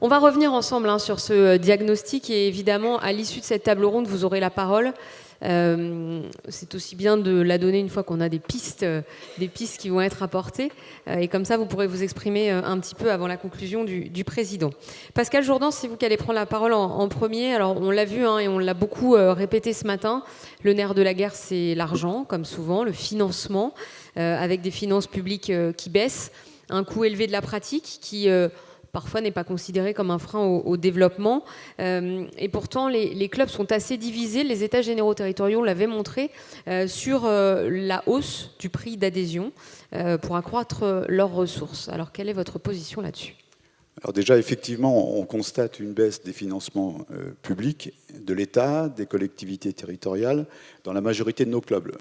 On va revenir ensemble sur ce diagnostic et évidemment, à l'issue de cette table ronde, vous aurez la parole. C'est aussi bien de la donner une fois qu'on a des pistes qui vont être apportées. Et comme ça, vous pourrez vous exprimer un petit peu avant la conclusion du président. Pascal Jourdan, c'est vous qui allez prendre la parole en premier. Alors, on l'a vu et on l'a beaucoup répété ce matin. Le nerf de la guerre, c'est l'argent, comme souvent, le financement, avec des finances publiques qui baissent, un coût élevé de la pratique qui... parfois n'est pas considéré comme un frein au développement. Et pourtant, les clubs sont assez divisés. Les États généraux territoriaux l'avaient montré sur la hausse du prix d'adhésion pour accroître leurs ressources. Alors, quelle est votre position là-dessus ? Alors déjà, effectivement, on constate une baisse des financements publics de l'État, des collectivités territoriales, dans la majorité de nos clubs.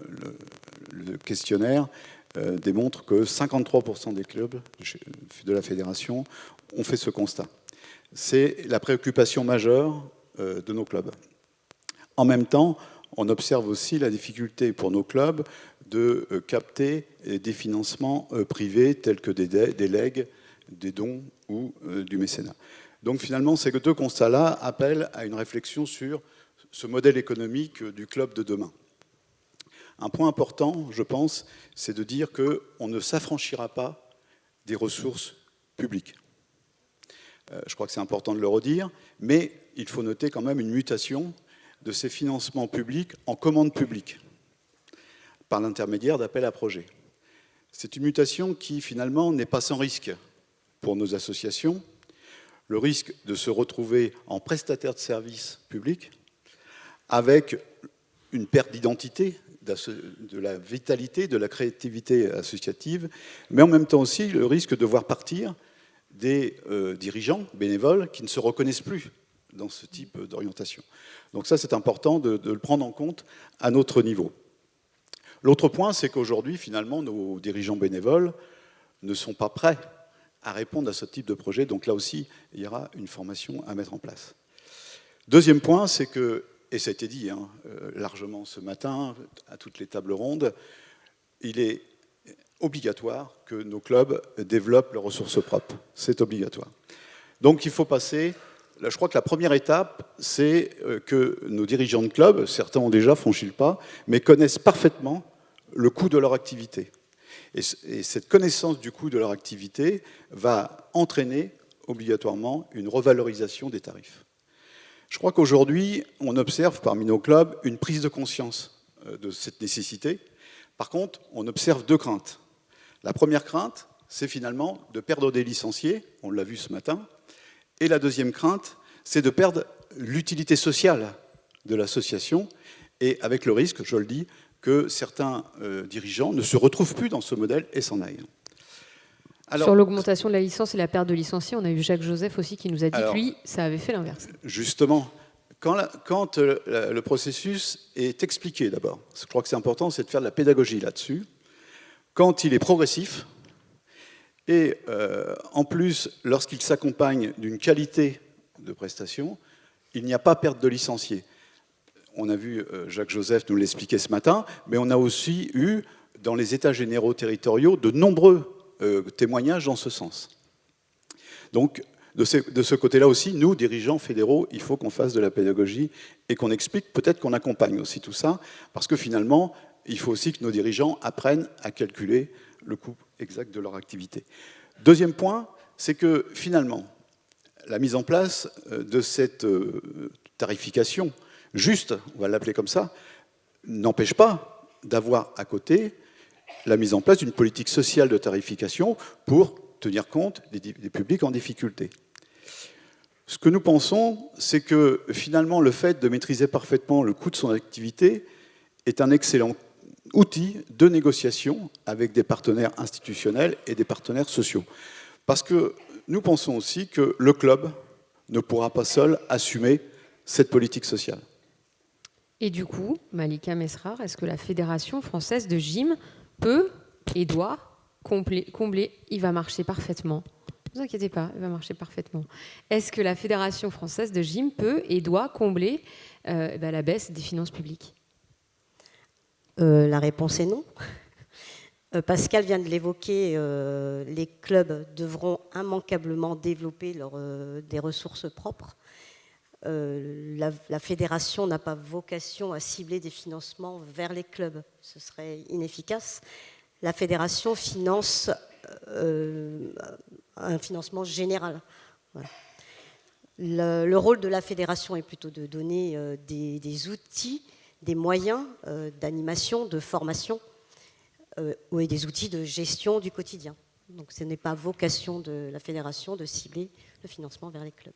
Le questionnaire démontre que 53% des clubs de la fédération ont fait ce constat. C'est la préoccupation majeure de nos clubs. En même temps, on observe aussi la difficulté pour nos clubs de capter des financements privés tels que des legs, des dons ou du mécénat. Donc finalement, ces deux constats-là appellent à une réflexion sur ce modèle économique du club de demain. Un point important, je pense, c'est de dire qu'on ne s'affranchira pas des ressources publiques. Je crois que c'est important de le redire, mais il faut noter quand même une mutation de ces financements publics en commandes publiques, par l'intermédiaire d'appels à projets. C'est une mutation qui, finalement, n'est pas sans risque pour nos associations. Le risque de se retrouver en prestataire de services publics, avec une perte d'identité, de la vitalité, de la créativité associative, mais en même temps aussi le risque de voir partir des dirigeants bénévoles qui ne se reconnaissent plus dans ce type d'orientation. Donc ça, c'est important de le prendre en compte à notre niveau. L'autre point, c'est qu'aujourd'hui, finalement, nos dirigeants bénévoles ne sont pas prêts à répondre à ce type de projet. Donc là aussi, il y aura une formation à mettre en place. Deuxième point, c'est que, et ça a été dit largement ce matin, à toutes les tables rondes, il est obligatoire que nos clubs développent leurs ressources propres. C'est obligatoire. Donc il faut passer... Là, je crois que la première étape, c'est que nos dirigeants de clubs, certains ont déjà franchi le pas, mais connaissent parfaitement le coût de leur activité. Et cette connaissance du coût de leur activité va entraîner obligatoirement une revalorisation des tarifs. Je crois qu'aujourd'hui, on observe parmi nos clubs une prise de conscience de cette nécessité. Par contre, on observe deux craintes. La première crainte, c'est finalement de perdre des licenciés, on l'a vu ce matin, et la deuxième crainte, c'est de perdre l'utilité sociale de l'association, et avec le risque, je le dis, que certains dirigeants ne se retrouvent plus dans ce modèle et s'en aillent. Alors, sur l'augmentation de la licence et la perte de licenciés, on a eu Jacques Joseph aussi qui nous a dit que lui, ça avait fait l'inverse. Justement, quand le processus est expliqué d'abord, je crois que c'est important, c'est de faire de la pédagogie là-dessus, quand il est progressif, et en plus, lorsqu'il s'accompagne d'une qualité de prestation, il n'y a pas perte de licenciés. On a vu Jacques Joseph nous l'expliquer ce matin, mais on a aussi eu, dans les États généraux territoriaux, de nombreux témoignages dans ce sens. Donc, de ce côté-là aussi, nous, dirigeants fédéraux, il faut qu'on fasse de la pédagogie et qu'on explique, peut-être qu'on accompagne aussi tout ça, parce que finalement, il faut aussi que nos dirigeants apprennent à calculer le coût exact de leur activité. Deuxième point, c'est que finalement, la mise en place de cette tarification juste, on va l'appeler comme ça, n'empêche pas d'avoir à côté la mise en place d'une politique sociale de tarification pour tenir compte des publics en difficulté. Ce que nous pensons, c'est que finalement, le fait de maîtriser parfaitement le coût de son activité est un excellent outil de négociation avec des partenaires institutionnels et des partenaires sociaux. Parce que nous pensons aussi que le club ne pourra pas seul assumer cette politique sociale. Et du coup, Malika Mesrar, est-ce que la Fédération française de gym peut et doit combler, il va marcher parfaitement. Ne vous inquiétez pas, il va marcher parfaitement. Est-ce que la Fédération française de gym peut et doit combler la baisse des finances publiques ? La réponse est non. Pascal vient de l'évoquer, les clubs devront immanquablement développer des ressources propres. La fédération n'a pas vocation à cibler des financements vers les clubs, ce serait inefficace. La fédération finance un financement général. Voilà. Le rôle de la fédération est plutôt de donner des outils, des moyens d'animation, de formation et des outils de gestion du quotidien. Donc ce n'est pas vocation de la fédération de cibler le financement vers les clubs.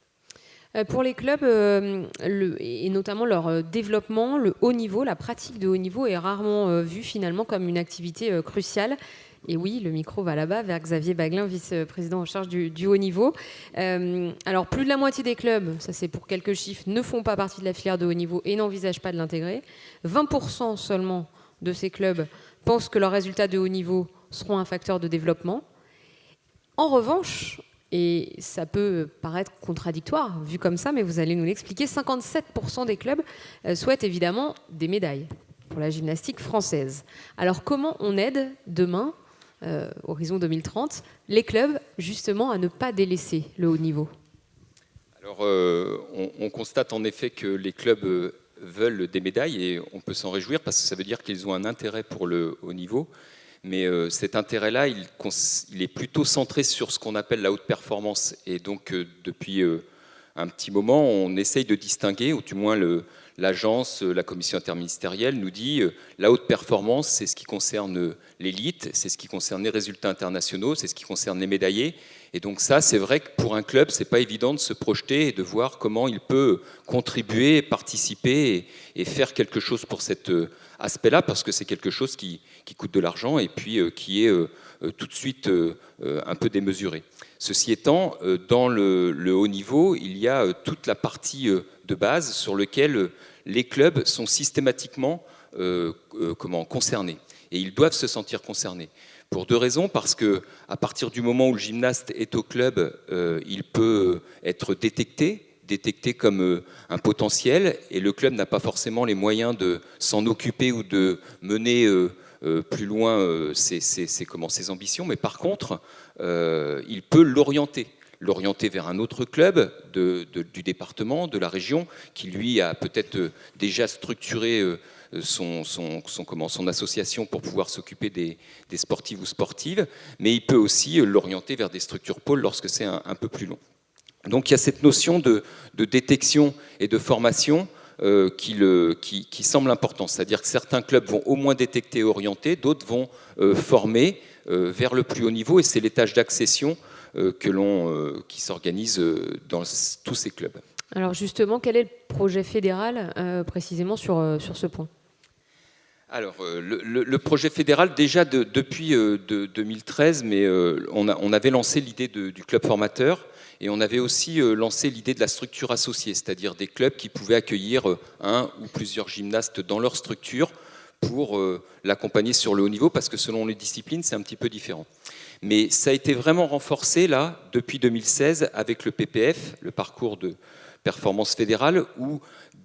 Pour les clubs, et notamment leur développement, le haut niveau, la pratique de haut niveau est rarement vue finalement comme une activité cruciale. Et oui, le micro va là-bas, vers Xavier Baglin, vice-président en charge du haut niveau. Alors, plus de la moitié des clubs, ça c'est pour quelques chiffres, ne font pas partie de la filière de haut niveau et n'envisagent pas de l'intégrer. 20% seulement de ces clubs pensent que leurs résultats de haut niveau seront un facteur de développement. En revanche, et ça peut paraître contradictoire vu comme ça, mais vous allez nous l'expliquer, 57% des clubs souhaitent évidemment des médailles pour la gymnastique française. Alors comment on aide demain, horizon 2030, les clubs justement à ne pas délaisser le haut niveau? Alors on constate en effet que les clubs veulent des médailles et on peut s'en réjouir parce que ça veut dire qu'ils ont un intérêt pour le haut niveau. Mais cet intérêt-là, il est plutôt centré sur ce qu'on appelle la haute performance. Et donc, depuis un petit moment, on essaye de distinguer, ou du moins l'agence, la commission interministérielle nous dit la haute performance, c'est ce qui concerne l'élite, c'est ce qui concerne les résultats internationaux, c'est ce qui concerne les médaillés. Et donc ça, c'est vrai que pour un club, c'est pas évident de se projeter et de voir comment il peut contribuer, participer et faire quelque chose pour cet aspect-là, parce que c'est quelque chose qui coûte de l'argent et puis qui est tout de suite un peu démesuré. Ceci étant, dans le haut niveau, il y a toute la partie de base sur laquelle les clubs sont systématiquement concernés. Et ils doivent se sentir concernés. Pour deux raisons, parce qu'à partir du moment où le gymnaste est au club, il peut être détecté comme un potentiel, et le club n'a pas forcément les moyens de s'en occuper ou de mener plus loin ses ambitions, mais par contre, il peut l'orienter vers un autre club du département, de la région, qui lui a peut-être déjà structuré son association pour pouvoir s'occuper des sportifs ou sportives, mais il peut aussi l'orienter vers des structures pôles lorsque c'est un peu plus long. Donc il y a cette notion de détection et de formation qui semble importante, c'est-à-dire que certains clubs vont au moins détecter et orienter, d'autres vont former vers le plus haut niveau, et c'est les tâches d'accession qui s'organisent dans tous ces clubs. Alors justement, quel est le projet fédéral précisément sur ce point ? Alors, le projet fédéral, déjà depuis 2013, mais on avait lancé l'idée du club formateur, et on avait aussi lancé l'idée de la structure associée, c'est-à-dire des clubs qui pouvaient accueillir un ou plusieurs gymnastes dans leur structure pour l'accompagner sur le haut niveau, parce que selon les disciplines, c'est un petit peu différent. Mais ça a été vraiment renforcé, là, depuis 2016, avec le PPF, le parcours de performance fédérale, où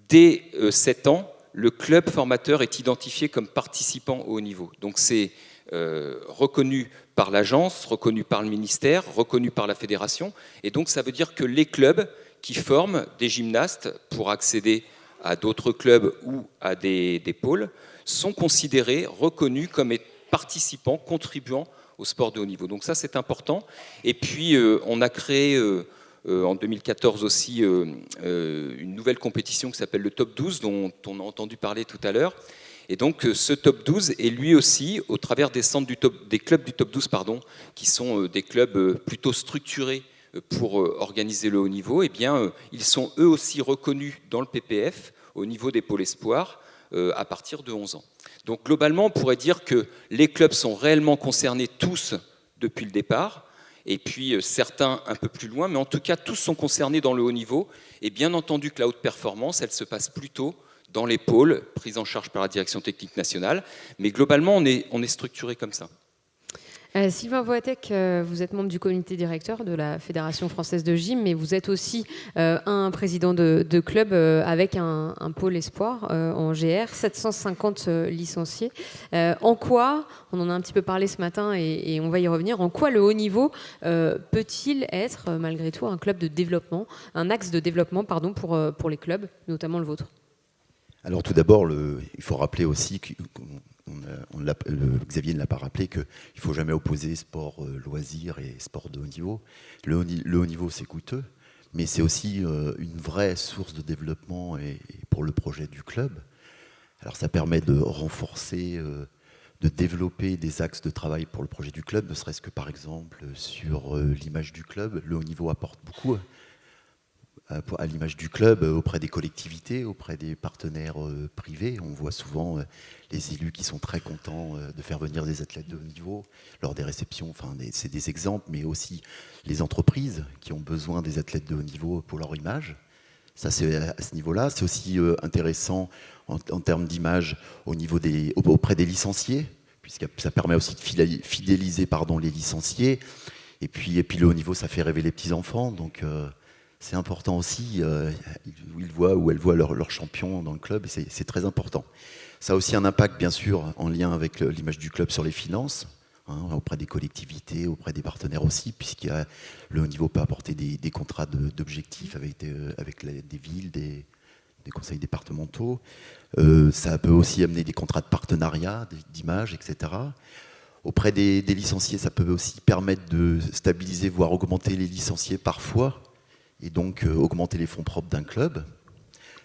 dès 7 ans, le club formateur est identifié comme participant au haut niveau. Donc c'est reconnu par l'agence, reconnu par le ministère, reconnu par la fédération. Et donc ça veut dire que les clubs qui forment des gymnastes pour accéder à d'autres clubs ou à des pôles sont considérés, reconnus comme participants, contribuant au sport de haut niveau. Donc ça, c'est important. Et puis, on a créé en 2014 aussi une nouvelle compétition qui s'appelle le Top 12, dont on a entendu parler tout à l'heure. Et donc, ce Top 12 est lui aussi, au travers des centres des clubs du Top 12, qui sont des clubs plutôt structurés pour organiser le haut niveau, eh bien, ils sont eux aussi reconnus dans le PPF au niveau des pôles espoirs à partir de 11 ans. Donc globalement, on pourrait dire que les clubs sont réellement concernés tous depuis le départ, et puis certains un peu plus loin, mais en tout cas tous sont concernés dans le haut niveau, et bien entendu que la haute performance, elle se passe plutôt dans les pôles, prise en charge par la direction technique nationale, mais globalement on est structuré comme ça. Sylvain Voatek, vous êtes membre du comité directeur de la Fédération française de gym, mais vous êtes aussi un président de club avec un pôle espoir en GR, 750 licenciés. En quoi, on en a un petit peu parlé ce matin et on va y revenir, en quoi le haut niveau peut-il être malgré tout un club de développement, un axe de développement pardon, pour les clubs, notamment le vôtre? Alors tout d'abord, il faut rappeler aussi Xavier ne l'a pas rappelé, qu'il ne faut jamais opposer sport loisir et sport de haut niveau. Le haut niveau, c'est coûteux, mais c'est aussi une vraie source de développement et pour le projet du club. Alors ça permet de renforcer, de développer des axes de travail pour le projet du club, ne serait-ce que par exemple sur l'image du club. Le haut niveau apporte beaucoup à l'image du club auprès des collectivités, auprès des partenaires privés. On voit souvent les élus qui sont très contents de faire venir des athlètes de haut niveau lors des réceptions. Enfin, c'est des exemples, mais aussi les entreprises qui ont besoin des athlètes de haut niveau pour leur image. Ça, c'est à ce niveau-là. C'est aussi intéressant en termes d'image auprès des licenciés, puisque ça permet aussi de fidéliser les licenciés. Et puis le haut niveau, ça fait rêver les petits-enfants. Donc, c'est important aussi, ils voient ou elles voient leur champion dans le club, et c'est très important. Ça a aussi un impact, bien sûr, en lien avec l'image du club sur les finances, auprès des collectivités, auprès des partenaires aussi, le haut niveau peut apporter des contrats d'objectifs avec des villes, des conseils départementaux. Ça peut aussi amener des contrats de partenariat, d'image, etc. Auprès des licenciés, ça peut aussi permettre de stabiliser, voire augmenter les licenciés parfois, et donc augmenter les fonds propres d'un club.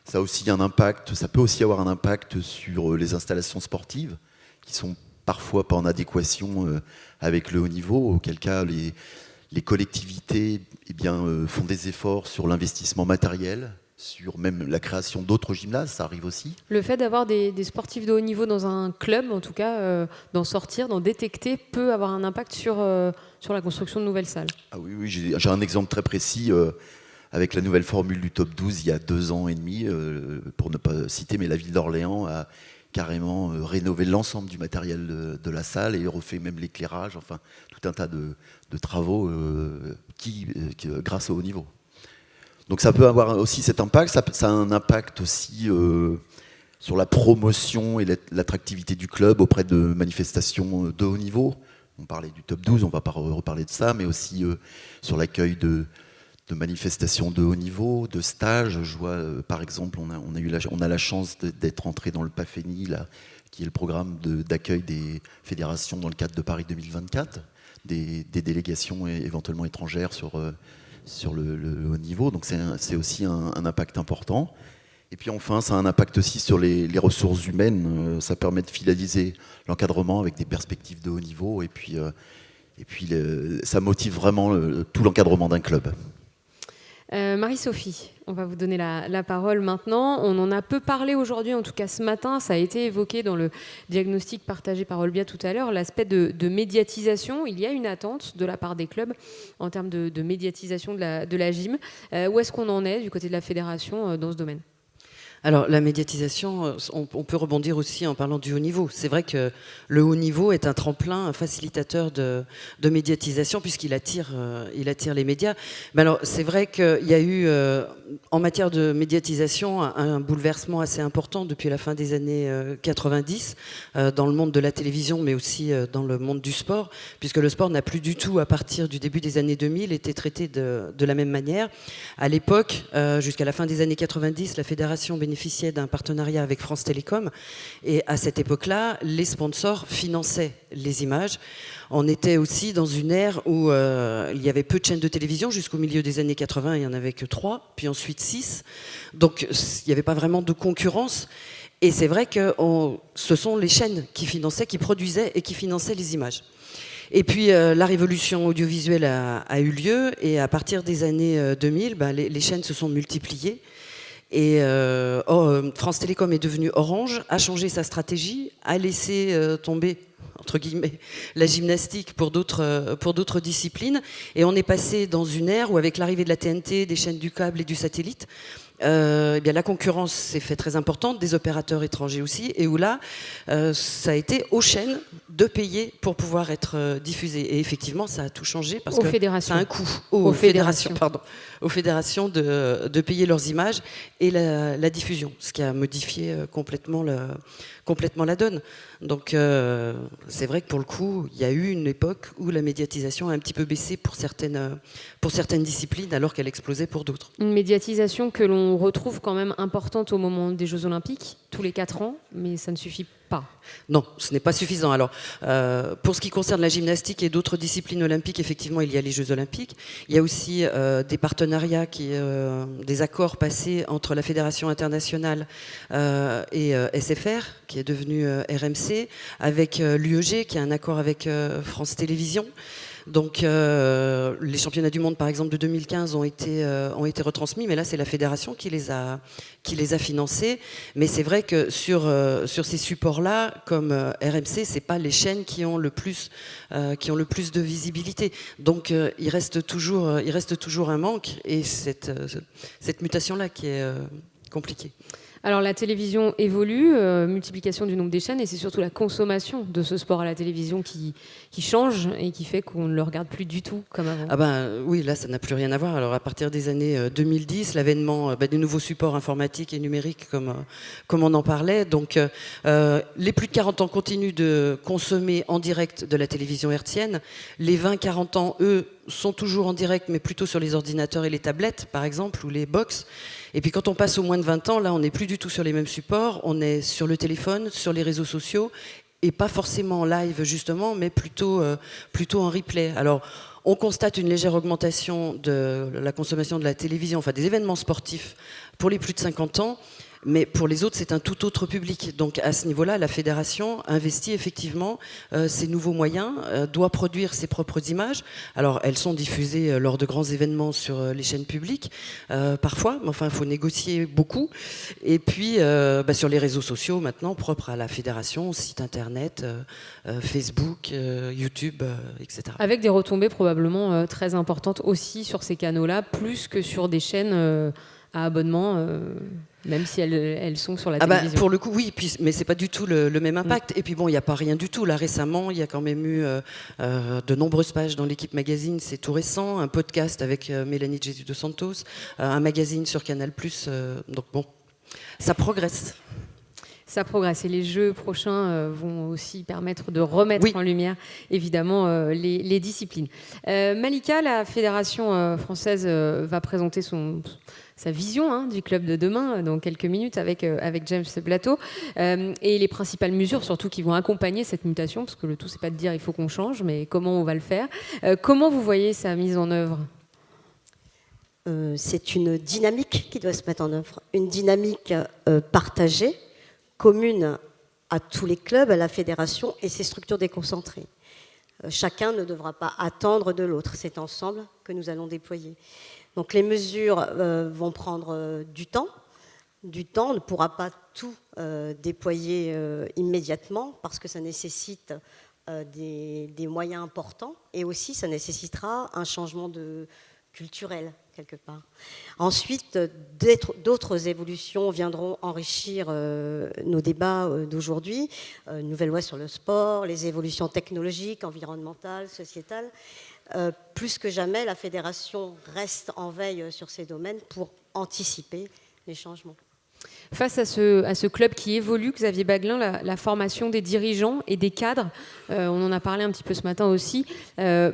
Ça peut aussi avoir un impact sur les installations sportives, qui sont parfois pas en adéquation avec le haut niveau, auquel cas les collectivités font des efforts sur l'investissement matériel, sur même la création d'autres gymnases, ça arrive aussi. Le fait d'avoir des sportifs de haut niveau dans un club, en tout cas, d'en sortir, d'en détecter, peut avoir un impact sur la construction de nouvelles salles. Ah oui, j'ai un exemple très précis avec la nouvelle formule du top 12 il y a 2 ans et demi, pour ne pas citer, mais la ville d'Orléans a carrément rénové l'ensemble du matériel de la salle et refait même l'éclairage, enfin tout un tas de travaux grâce au haut niveau. Donc ça peut avoir aussi cet impact, ça a un impact aussi sur la promotion et l'attractivité du club auprès de manifestations de haut niveau. On parlait du top 12, on ne va pas reparler de ça, mais aussi sur l'accueil de manifestations de haut niveau, de stages. Je vois, par exemple, on a la chance d'être entré dans le PAFENI, là, qui est le programme d'accueil des fédérations dans le cadre de Paris 2024, des délégations éventuellement étrangères sur le haut niveau. Donc c'est aussi un impact important. Et puis enfin, ça a un impact aussi sur les ressources humaines. Ça permet de fidéliser l'encadrement avec des perspectives de haut niveau. Et puis ça motive vraiment tout l'encadrement d'un club. Marie-Sophie, on va vous donner la parole maintenant. On en a peu parlé aujourd'hui, en tout cas ce matin. Ça a été évoqué dans le diagnostic partagé par Olbia tout à l'heure, l'aspect de médiatisation. Il y a une attente de la part des clubs en termes de médiatisation de la gym. Où est-ce qu'on en est du côté de la fédération dans ce domaine ? Alors la médiatisation, on peut rebondir aussi en parlant du haut niveau. C'est vrai que le haut niveau est un tremplin, un facilitateur de médiatisation puisqu'il attire les médias. Mais alors c'est vrai qu'il y a eu en matière de médiatisation un bouleversement assez important depuis la fin des années 90 dans le monde de la télévision mais aussi dans le monde du sport, puisque le sport n'a plus du tout, à partir du début des années 2000, été traité de la même manière. À l'époque, jusqu'à la fin des années 90, la fédération bénéficiait d'un partenariat avec France Télécom, et à cette époque-là, les sponsors finançaient les images. On était aussi dans une ère où il y avait peu de chaînes de télévision. Jusqu'au milieu des années 80, il n'y en avait que 3, puis ensuite 6. Donc il n'y avait pas vraiment de concurrence. Et c'est vrai que ce sont les chaînes qui finançaient, qui produisaient et qui finançaient les images. Et puis la révolution audiovisuelle a eu lieu, et à partir des années 2000, les chaînes se sont multipliées. Et France Télécom est devenue Orange, a changé sa stratégie, a laissé tomber, entre guillemets, la gymnastique pour d'autres disciplines. Et on est passé dans une ère où, avec l'arrivée de la TNT, des chaînes du câble et du satellite, eh bien, la concurrence s'est fait très importante, des opérateurs étrangers aussi, et où là, ça a été aux chaînes de payer pour pouvoir être diffusé. Et effectivement, ça a tout changé parce Aux que fédérations. ça a un coût. Aux fédérations, fédérations. pardon. Aux fédérations de payer leurs images et la diffusion, ce qui a modifié complètement la donne. Donc c'est vrai que pour le coup, il y a eu une époque où la médiatisation a un petit peu baissé pour certaines disciplines alors qu'elle explosait pour d'autres. Une médiatisation que l'on retrouve quand même importante au moment des Jeux Olympiques, tous les 4 ans, mais ça ne suffit pas. Non, ce n'est pas suffisant. Alors, pour ce qui concerne la gymnastique et d'autres disciplines olympiques, effectivement, il y a les Jeux Olympiques. Il y a aussi des partenariats, des accords passés entre la Fédération internationale et SFR, qui est devenue RMC, avec l'UEG, qui a un accord avec France Télévisions. Donc les championnats du monde, par exemple, de 2015 ont été retransmis, mais là c'est la fédération qui les a financés. Mais c'est vrai que sur ces supports-là, comme RMC, c'est pas les chaînes qui ont le plus de visibilité. Donc il reste toujours un manque, et cette mutation-là qui est compliquée. Alors la télévision évolue, multiplication du nombre des chaînes, et c'est surtout la consommation de ce sport à la télévision qui change et qui fait qu'on ne le regarde plus du tout comme avant. Ah ben oui, là ça n'a plus rien à voir. Alors à partir des années 2010, l'avènement des nouveaux supports informatiques et numériques comme on en parlait, donc les plus de 40 ans continuent de consommer en direct de la télévision hertzienne. Les 20-40 ans, eux, sont toujours en direct, mais plutôt sur les ordinateurs et les tablettes, par exemple, ou les box. Et puis quand on passe au moins de 20 ans, là, on n'est plus du tout sur les mêmes supports. On est sur le téléphone, sur les réseaux sociaux, et pas forcément en live, justement, mais plutôt en replay. Alors, on constate une légère augmentation de la consommation de la télévision, enfin des événements sportifs pour les plus de 50 ans. Mais pour les autres, c'est un tout autre public. Donc à ce niveau-là, la fédération investit effectivement ces nouveaux moyens, doit produire ses propres images. Alors elles sont diffusées lors de grands événements sur les chaînes publiques, parfois, mais enfin il faut négocier beaucoup. Et puis sur les réseaux sociaux maintenant, propres à la fédération, site internet, Facebook, YouTube, etc. Avec des retombées probablement très importantes aussi sur ces canaux-là, plus que sur des chaînes à abonnement, même si elles sont sur la télévision. Pour le coup, oui, mais c'est pas du tout le même impact. Et puis bon, il n'y a pas rien du tout. Là, récemment, il y a quand même eu de nombreuses pages dans l'Équipe Magazine, c'est tout récent, un podcast avec Mélanie Jésus de Santos, un magazine sur Canal+. Donc bon, ça progresse. Ça progresse, et les Jeux prochains vont aussi permettre de remettre en lumière, évidemment, les disciplines. Malika, la Fédération française va présenter sa vision du club de demain dans quelques minutes avec James Blateau, et les principales mesures surtout qui vont accompagner cette mutation, parce que le tout c'est pas de dire il faut qu'on change, mais comment on va le faire. Comment vous voyez sa mise en œuvre ? C'est une dynamique qui doit se mettre en œuvre, une dynamique partagée, commune à tous les clubs, à la fédération et ses structures déconcentrées. Chacun ne devra pas attendre de l'autre, c'est ensemble que nous allons déployer. Donc les mesures vont prendre du temps. On ne pourra pas tout déployer immédiatement parce que ça nécessite des moyens importants, et aussi ça nécessitera un changement culturel quelque part. Ensuite, d'autres évolutions viendront enrichir nos débats d'aujourd'hui. Une nouvelle loi sur le sport, les évolutions technologiques, environnementales, sociétales. Plus que jamais, la fédération reste en veille sur ces domaines pour anticiper les changements. Face à ce club qui évolue, Xavier Baglin, la formation des dirigeants et des cadres, on en a parlé un petit peu ce matin aussi,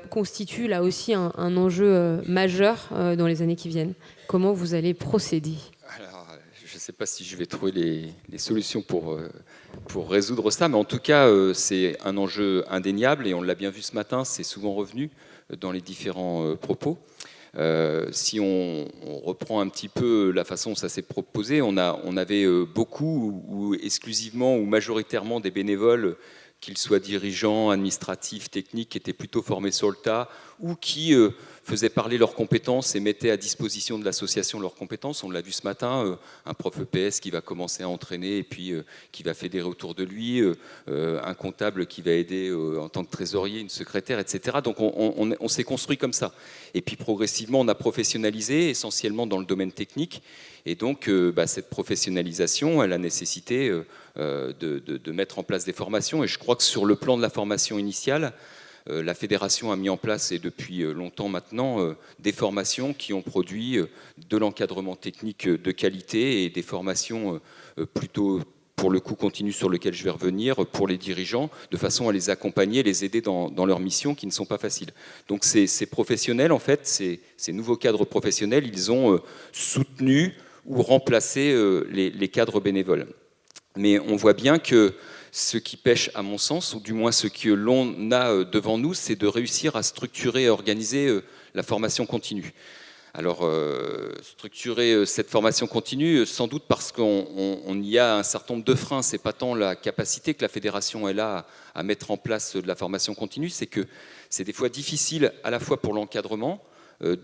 constitue là aussi un enjeu majeur dans les années qui viennent. Comment vous allez procéder ? Alors, je ne sais pas si je vais trouver les solutions pour résoudre ça, mais en tout cas, c'est un enjeu indéniable, et on l'a bien vu ce matin, c'est souvent revenu dans les différents propos. Si on reprend un petit peu la façon dont ça s'est proposé, on avait beaucoup ou exclusivement ou majoritairement des bénévoles, qu'ils soient dirigeants, administratifs, techniques, qui étaient plutôt formés sur le tas ou qui faisaient parler leurs compétences et mettaient à disposition de l'association leurs compétences. On l'a vu ce matin, un prof EPS qui va commencer à entraîner et puis qui va fédérer autour de lui, un comptable qui va aider en tant que trésorier, une secrétaire, etc. Donc on s'est construit comme ça. Et puis progressivement, on a professionnalisé, essentiellement dans le domaine technique. Et donc, cette professionnalisation, elle a nécessité de mettre en place des formations. Et je crois que sur le plan de la formation initiale, la fédération a mis en place, et depuis longtemps maintenant, des formations qui ont produit de l'encadrement technique de qualité et des formations plutôt, pour le coup, continues sur lesquelles je vais revenir, pour les dirigeants, de façon à les accompagner, les aider dans leurs missions qui ne sont pas faciles. Donc ces professionnels, en fait, ces nouveaux cadres professionnels, ils ont soutenu ou remplacé les cadres bénévoles. Mais on voit bien que ce qui pêche, à mon sens, ou du moins ce que l'on a devant nous, c'est de réussir à structurer et organiser la formation continue. Alors, structurer cette formation continue, sans doute parce qu'on y a un certain nombre de freins. C'est pas tant la capacité que la fédération est là à mettre en place de la formation continue, c'est que c'est des fois difficile, à la fois pour l'encadrement ou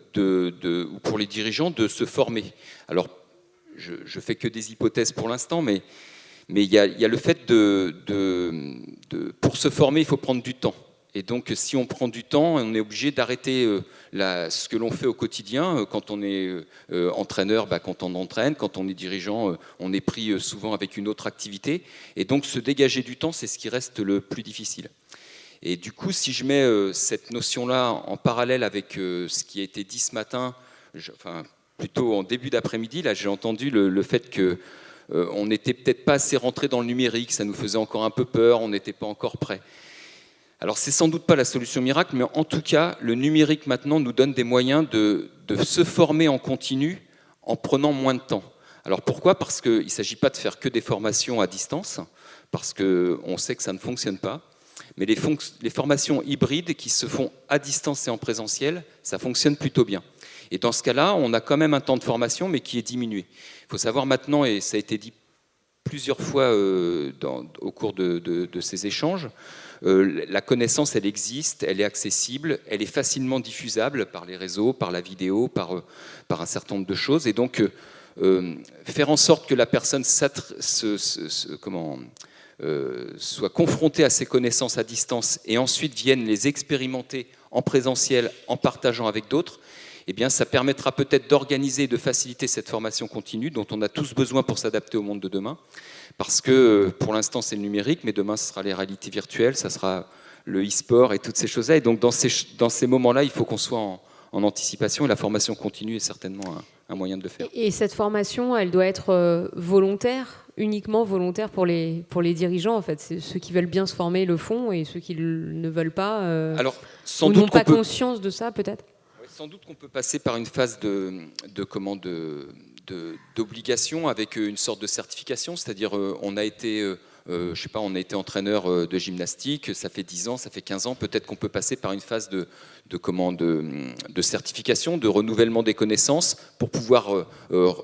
pour les dirigeants, de se former. Alors, je fais que des hypothèses pour l'instant, mais il y a le fait pour se former, il faut prendre du temps. Et donc, si on prend du temps, on est obligé d'arrêter ce que l'on fait au quotidien. Quand on est entraîneur, quand on entraîne. Quand on est dirigeant, on est pris souvent avec une autre activité. Et donc, se dégager du temps, c'est ce qui reste le plus difficile. Et du coup, si je mets cette notion-là en parallèle avec ce qui a été dit ce matin, plutôt en début d'après-midi, là, j'ai entendu le fait que on n'était peut-être pas assez rentré dans le numérique, ça nous faisait encore un peu peur, on n'était pas encore prêt. Alors c'est sans doute pas la solution miracle, mais en tout cas, le numérique maintenant nous donne des moyens de se former en continu en prenant moins de temps. Alors pourquoi ? Parce qu'il ne s'agit pas de faire que des formations à distance, parce qu'on sait que ça ne fonctionne pas, mais les formations hybrides qui se font à distance et en présentiel, ça fonctionne plutôt bien. Et dans ce cas-là, on a quand même un temps de formation, mais qui est diminué. Il faut savoir maintenant, et ça a été dit plusieurs fois au cours de ces échanges, la connaissance, elle existe, elle est accessible, elle est facilement diffusable par les réseaux, par la vidéo, par un certain nombre de choses. Et donc, faire en sorte que la personne soit confrontée à ces connaissances à distance et ensuite vienne les expérimenter en présentiel, en partageant avec d'autres, eh bien, ça permettra peut-être d'organiser et de faciliter cette formation continue dont on a tous besoin pour s'adapter au monde de demain. Parce que pour l'instant, c'est le numérique, mais demain, ce sera les réalités virtuelles, ça sera le e-sport et toutes ces choses-là. Et donc, dans ces moments-là, il faut qu'on soit en anticipation. Et la formation continue est certainement un moyen de le faire. Et cette formation, elle doit être volontaire, uniquement volontaire pour les dirigeants, en fait. C'est ceux qui veulent bien se former le font, et ceux qui ne veulent pas Alors, sans ou doute n'ont pas conscience de ça, peut-être. Sans doute qu'on peut passer par une phase d'obligation avec une sorte de certification, c'est-à-dire on a été entraîneur de gymnastique, ça fait 10 ans, ça fait 15 ans, peut-être qu'on peut passer par une phase de certification, de renouvellement des connaissances pour pouvoir,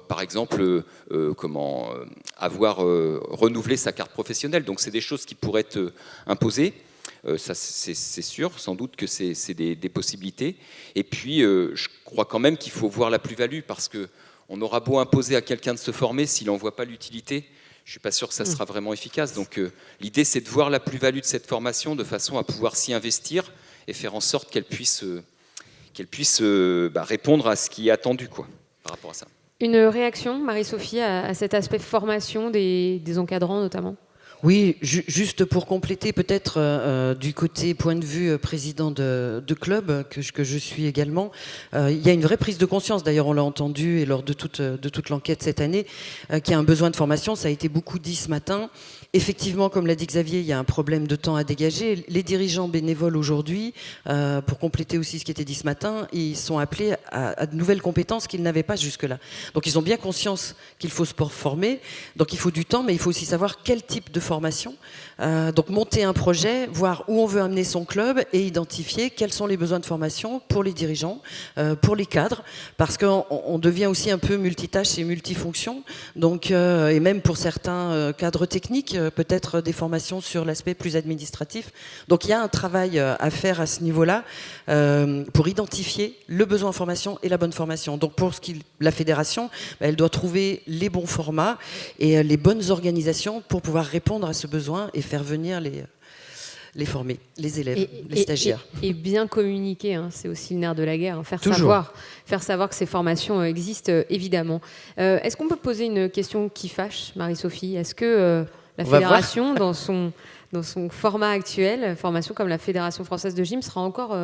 par exemple, avoir renouvelé sa carte professionnelle. Donc c'est des choses qui pourraient être imposées. Ça, c'est sûr, sans doute que c'est des possibilités. Et puis, je crois quand même qu'il faut voir la plus-value, parce qu'on aura beau imposer à quelqu'un de se former, s'il n'en voit pas l'utilité, je ne suis pas sûr que ça sera vraiment efficace. Donc, l'idée, c'est de voir la plus-value de cette formation de façon à pouvoir s'y investir et faire en sorte qu'elle puisse répondre à ce qui est attendu, quoi, par rapport à ça. Une réaction, Marie-Sophie, à cet aspect formation des encadrants, notamment ? Oui, juste pour compléter, peut-être du côté point de vue président de club, que je suis également, il y a une vraie prise de conscience, d'ailleurs on l'a entendu et lors de toute l'enquête cette année, qu'il y a un besoin de formation, ça a été beaucoup dit ce matin. Effectivement, comme l'a dit Xavier, il y a un problème de temps à dégager. Les dirigeants bénévoles aujourd'hui, pour compléter aussi ce qui était dit ce matin, ils sont appelés à de nouvelles compétences qu'ils n'avaient pas jusque-là. Donc ils ont bien conscience qu'il faut se former, donc il faut du temps, mais il faut aussi savoir quel type de formation. Donc monter un projet, voir où on veut amener son club et identifier quels sont les besoins de formation pour les dirigeants, pour les cadres, parce qu'on devient aussi un peu multitâche et multifonction, donc, et même pour certains cadres techniques, peut-être des formations sur l'aspect plus administratif. Donc il y a un travail à faire à ce niveau-là pour identifier le besoin en formation et la bonne formation. Donc pour la fédération, elle doit trouver les bons formats et les bonnes organisations pour pouvoir répondre à ce besoin et faire venir les former, les élèves, les stagiaires. Et bien communiquer, hein, c'est aussi le nerf de la guerre, hein, faire savoir que ces formations existent, évidemment. Est-ce qu'on peut poser une question qui fâche, Marie-Sophie? Est-ce que la fédération, dans son format actuel, formation comme la Fédération française de gym, sera encore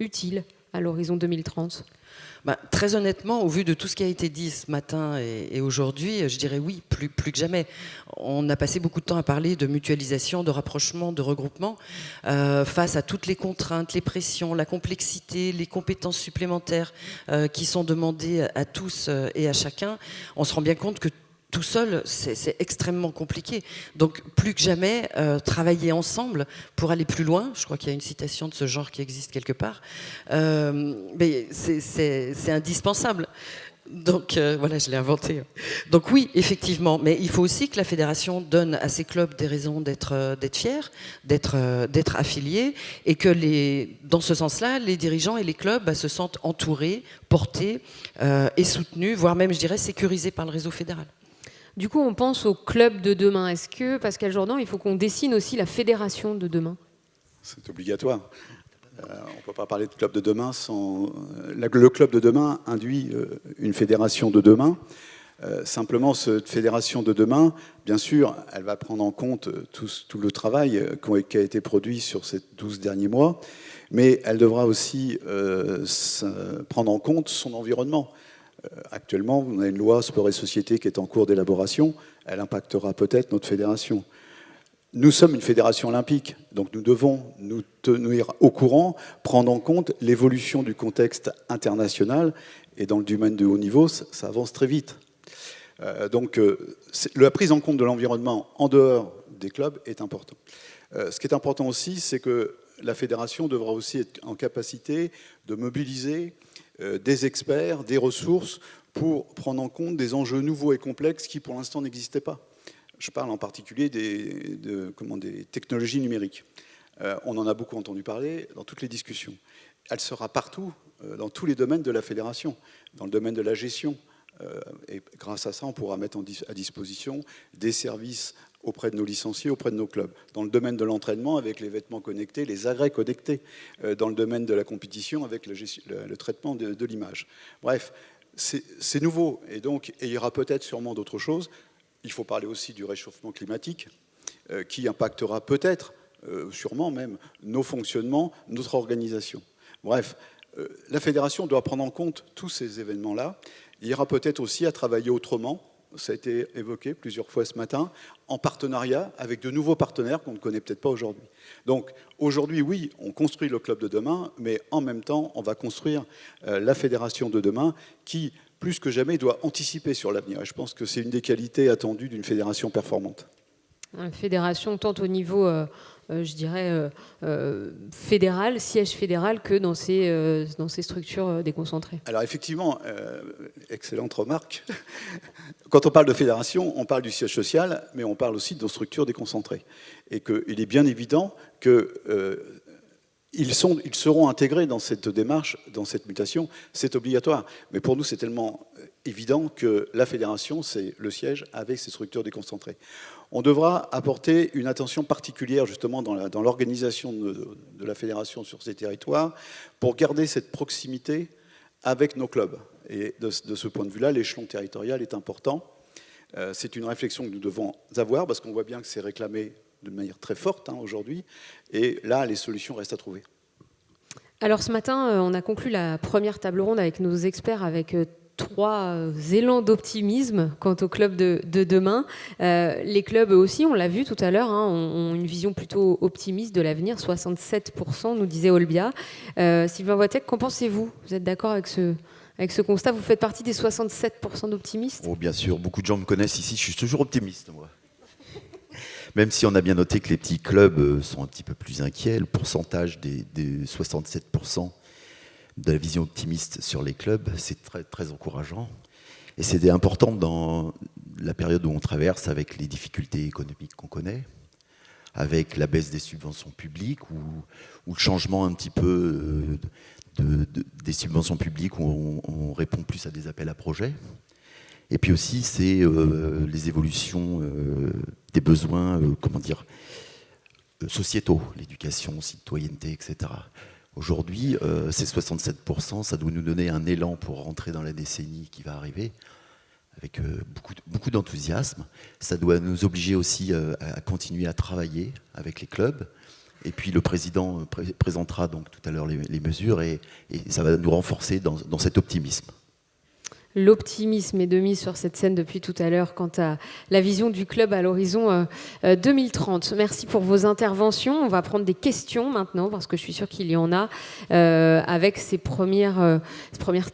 utile à l'horizon 2030? Très honnêtement, au vu de tout ce qui a été dit ce matin et aujourd'hui, je dirais oui, plus que jamais. On a passé beaucoup de temps à parler de mutualisation, de rapprochement, de regroupement. Face à toutes les contraintes, les pressions, la complexité, les compétences supplémentaires qui sont demandées à tous et à chacun, on se rend bien compte que tout seul, c'est extrêmement compliqué. Donc, plus que jamais, travailler ensemble pour aller plus loin. Je crois qu'il y a une citation de ce genre qui existe quelque part. Mais c'est indispensable. Donc, voilà, je l'ai inventé. Donc oui, effectivement. Mais il faut aussi que la fédération donne à ces clubs des raisons d'être fiers, d'être affiliés, et que dans ce sens-là, les dirigeants et les clubs se sentent entourés, portés et soutenus, voire même, je dirais, sécurisés par le réseau fédéral. Du coup, on pense au club de demain. Est-ce que, Pascal Jordan, il faut qu'on dessine aussi la fédération de demain? C'est obligatoire. On ne peut pas parler de club de demain sans... Le club de demain induit une fédération de demain. Simplement, cette fédération de demain, bien sûr, elle va prendre en compte tout le travail qui a été produit sur ces 12 derniers mois, mais elle devra aussi prendre en compte son environnement. Actuellement, on a une loi sport et société qui est en cours d'élaboration. Elle impactera peut-être notre fédération. Nous sommes une fédération olympique, donc nous devons nous tenir au courant, prendre en compte l'évolution du contexte international. Et dans le domaine de haut niveau, ça avance très vite. Donc la prise en compte de l'environnement en dehors des clubs est important. Ce qui est important aussi, c'est que la fédération devra aussi être en capacité de mobiliser des experts, des ressources pour prendre en compte des enjeux nouveaux et complexes qui pour l'instant n'existaient pas. Je parle en particulier des technologies numériques. On en a beaucoup entendu parler dans toutes les discussions. Elle sera partout, dans tous les domaines de la fédération, dans le domaine de la gestion. Et grâce à ça, on pourra mettre à disposition des services auprès de nos licenciés, auprès de nos clubs. Dans le domaine de l'entraînement, avec les vêtements connectés, les agrès connectés. Dans le domaine de la compétition, avec le traitement de l'image. Bref, c'est nouveau. Et donc, il y aura peut-être sûrement d'autres choses. Il faut parler aussi du réchauffement climatique, qui impactera peut-être, sûrement même, nos fonctionnements, notre organisation. Bref, la fédération doit prendre en compte tous ces événements-là. Il y aura peut-être aussi à travailler autrement. Ça a été évoqué plusieurs fois ce matin, en partenariat avec de nouveaux partenaires qu'on ne connaît peut-être pas aujourd'hui. Donc aujourd'hui, oui, on construit le club de demain, mais en même temps, on va construire la fédération de demain qui, plus que jamais, doit anticiper sur l'avenir. Et je pense que c'est une des qualités attendues d'une fédération performante. Une fédération tant au niveau, je dirais, fédéral, siège fédéral, que dans ces structures déconcentrées. Alors effectivement, excellente remarque. Quand on parle de fédération, on parle du siège social, mais on parle aussi de nos structures déconcentrées. Et qu'il est bien évident qu'ils seront intégrés dans cette démarche, dans cette mutation. C'est obligatoire. Mais pour nous, c'est tellement évident que la fédération, c'est le siège avec ces structures déconcentrées. On devra apporter une attention particulière justement dans l'organisation de la fédération sur ces territoires pour garder cette proximité avec nos clubs. Et de ce point de vue-là, l'échelon territorial est important. C'est une réflexion que nous devons avoir parce qu'on voit bien que c'est réclamé de manière très forte aujourd'hui. Et là, les solutions restent à trouver. Alors ce matin, on a conclu la première table ronde avec nos experts avec 3 élans d'optimisme quant au club de demain. Les clubs aussi, on l'a vu tout à l'heure, ont une vision plutôt optimiste de l'avenir, 67%, nous disait Olbia. Sylvain Voitech, qu'en pensez-vous? Vous êtes d'accord avec ce constat? Vous faites partie des 67% d'optimistes? Oh, bien sûr, beaucoup de gens me connaissent ici, je suis toujours optimiste, moi. Même si on a bien noté que les petits clubs sont un petit peu plus inquiets, le pourcentage des 67% de la vision optimiste sur les clubs, c'est très, très encourageant. Et c'est important dans la période où on traverse avec les difficultés économiques qu'on connaît, avec la baisse des subventions publiques ou le changement un petit peu des subventions publiques où on répond plus à des appels à projets. Et puis aussi, c'est les évolutions des besoins, sociétaux, l'éducation, citoyenneté, etc. Aujourd'hui, ces 67%, ça doit nous donner un élan pour rentrer dans la décennie qui va arriver, avec beaucoup d'enthousiasme. Ça doit nous obliger aussi à continuer à travailler avec les clubs. Et puis le président présentera donc tout à l'heure les mesures et ça va nous renforcer dans cet optimisme. L'optimisme est de mise sur cette scène depuis tout à l'heure quant à la vision du club à l'horizon 2030. Merci pour vos interventions. On va prendre des questions maintenant parce que je suis sûre qu'il y en a avec ces premières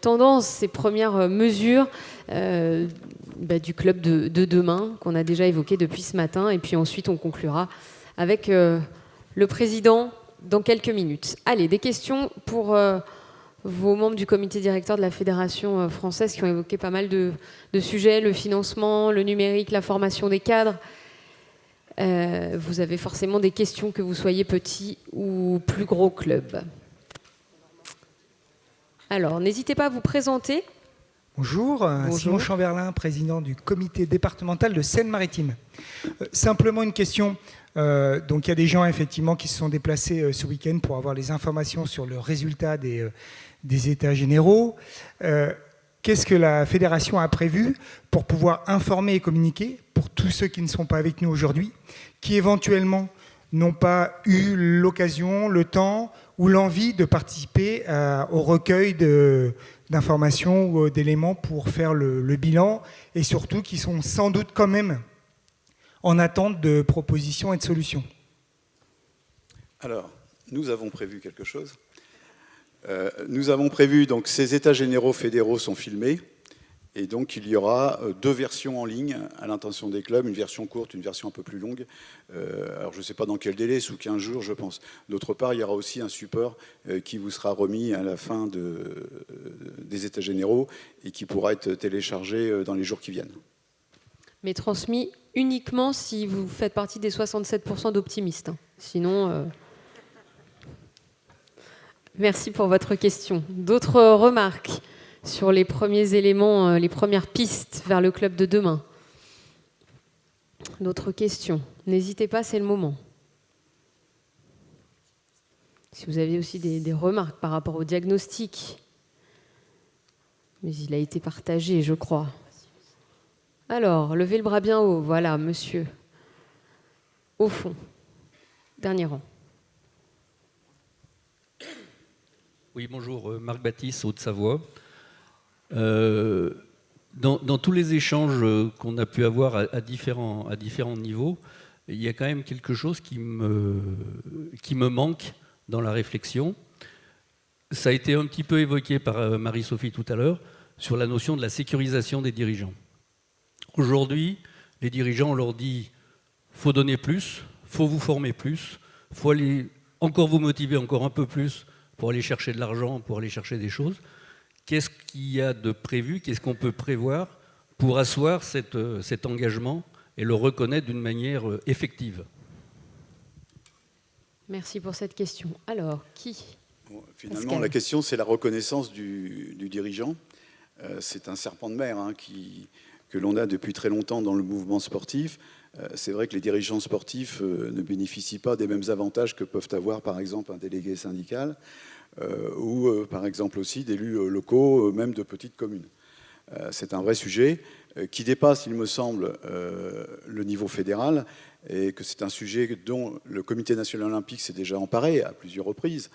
tendances, ces premières mesures du club de demain qu'on a déjà évoqué depuis ce matin. Et puis ensuite, on conclura avec le président dans quelques minutes. Allez, des questions pour vos membres du comité directeur de la Fédération française qui ont évoqué pas mal de sujets, le financement, le numérique, la formation des cadres. Vous avez forcément des questions que vous soyez petit ou plus gros club. Alors, n'hésitez pas à vous présenter. Bonjour, Simon Chamberlain, président du comité départemental de Seine-Maritime. Simplement une question. Donc il y a des gens effectivement qui se sont déplacés ce week-end pour avoir les informations sur le résultat des états généraux. Qu'est-ce que la fédération a prévu pour pouvoir informer et communiquer pour tous ceux qui ne sont pas avec nous aujourd'hui, qui éventuellement n'ont pas eu l'occasion, le temps ou l'envie de participer au recueil d'informations ou d'éléments pour faire le bilan, et surtout qui sont sans doute quand même en attente de propositions et de solutions. Alors, nous avons prévu quelque chose. Nous avons prévu, donc ces états généraux fédéraux sont filmés, et donc il y aura 2 versions en ligne à l'intention des clubs, une version courte, une version un peu plus longue. Alors je ne sais pas dans quel délai, sous 15 jours je pense. D'autre part, il y aura aussi un support qui vous sera remis à la fin des états généraux et qui pourra être téléchargé dans les jours qui viennent. Mais transmis uniquement si vous faites partie des 67% d'optimistes. Sinon, merci pour votre question. D'autres remarques sur les premiers éléments, les premières pistes vers le club de demain? D'autres questions? N'hésitez pas, c'est le moment. Si vous avez aussi des remarques par rapport au diagnostic. Mais il a été partagé, je crois. Alors, levez le bras bien haut. Voilà, monsieur. Au fond. Dernier rang. Oui, bonjour. Marc Baptiste, Haute-Savoie. Dans tous les échanges qu'on a pu avoir à différents niveaux, il y a quand même quelque chose qui me manque dans la réflexion. Ça a été un petit peu évoqué par Marie-Sophie tout à l'heure sur la notion de la sécurisation des dirigeants. Aujourd'hui, les dirigeants, on leur dit « faut donner plus, faut vous former plus, faut aller encore vous motiver encore un peu plus pour aller chercher de l'argent, pour aller chercher des choses ». Qu'est-ce qu'il y a de prévu, qu'est-ce qu'on peut prévoir pour asseoir cet engagement et le reconnaître d'une manière effective? Merci pour cette question. Alors, qui? Bon, finalement, la question, c'est la reconnaissance du dirigeant. C'est un serpent de mer que l'on a depuis très longtemps dans le mouvement sportif. C'est vrai que les dirigeants sportifs ne bénéficient pas des mêmes avantages que peuvent avoir, par exemple, un délégué syndical ou, par exemple, aussi d'élus locaux, même de petites communes. C'est un vrai sujet qui dépasse, il me semble, le niveau fédéral, et que c'est un sujet dont le Comité national olympique s'est déjà emparé à plusieurs reprises.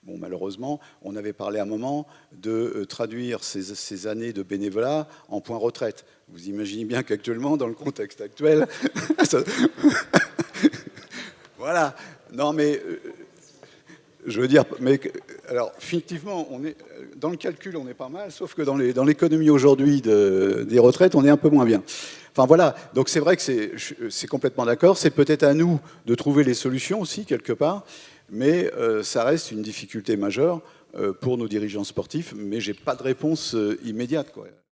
Bon, malheureusement, on avait parlé à un moment de traduire ces années de bénévolat en points retraite. Vous imaginez bien qu'actuellement, dans le contexte actuel... Voilà. Non, mais... je veux dire... alors, effectivement, dans le calcul, on est pas mal, sauf que dans l'économie aujourd'hui des retraites, on est un peu moins bien. Enfin, voilà. Donc, c'est vrai que c'est complètement d'accord. C'est peut-être à nous de trouver les solutions aussi, quelque part. Mais ça reste une difficulté majeure pour nos dirigeants sportifs, mais je n'ai pas de réponse immédiate, quoi.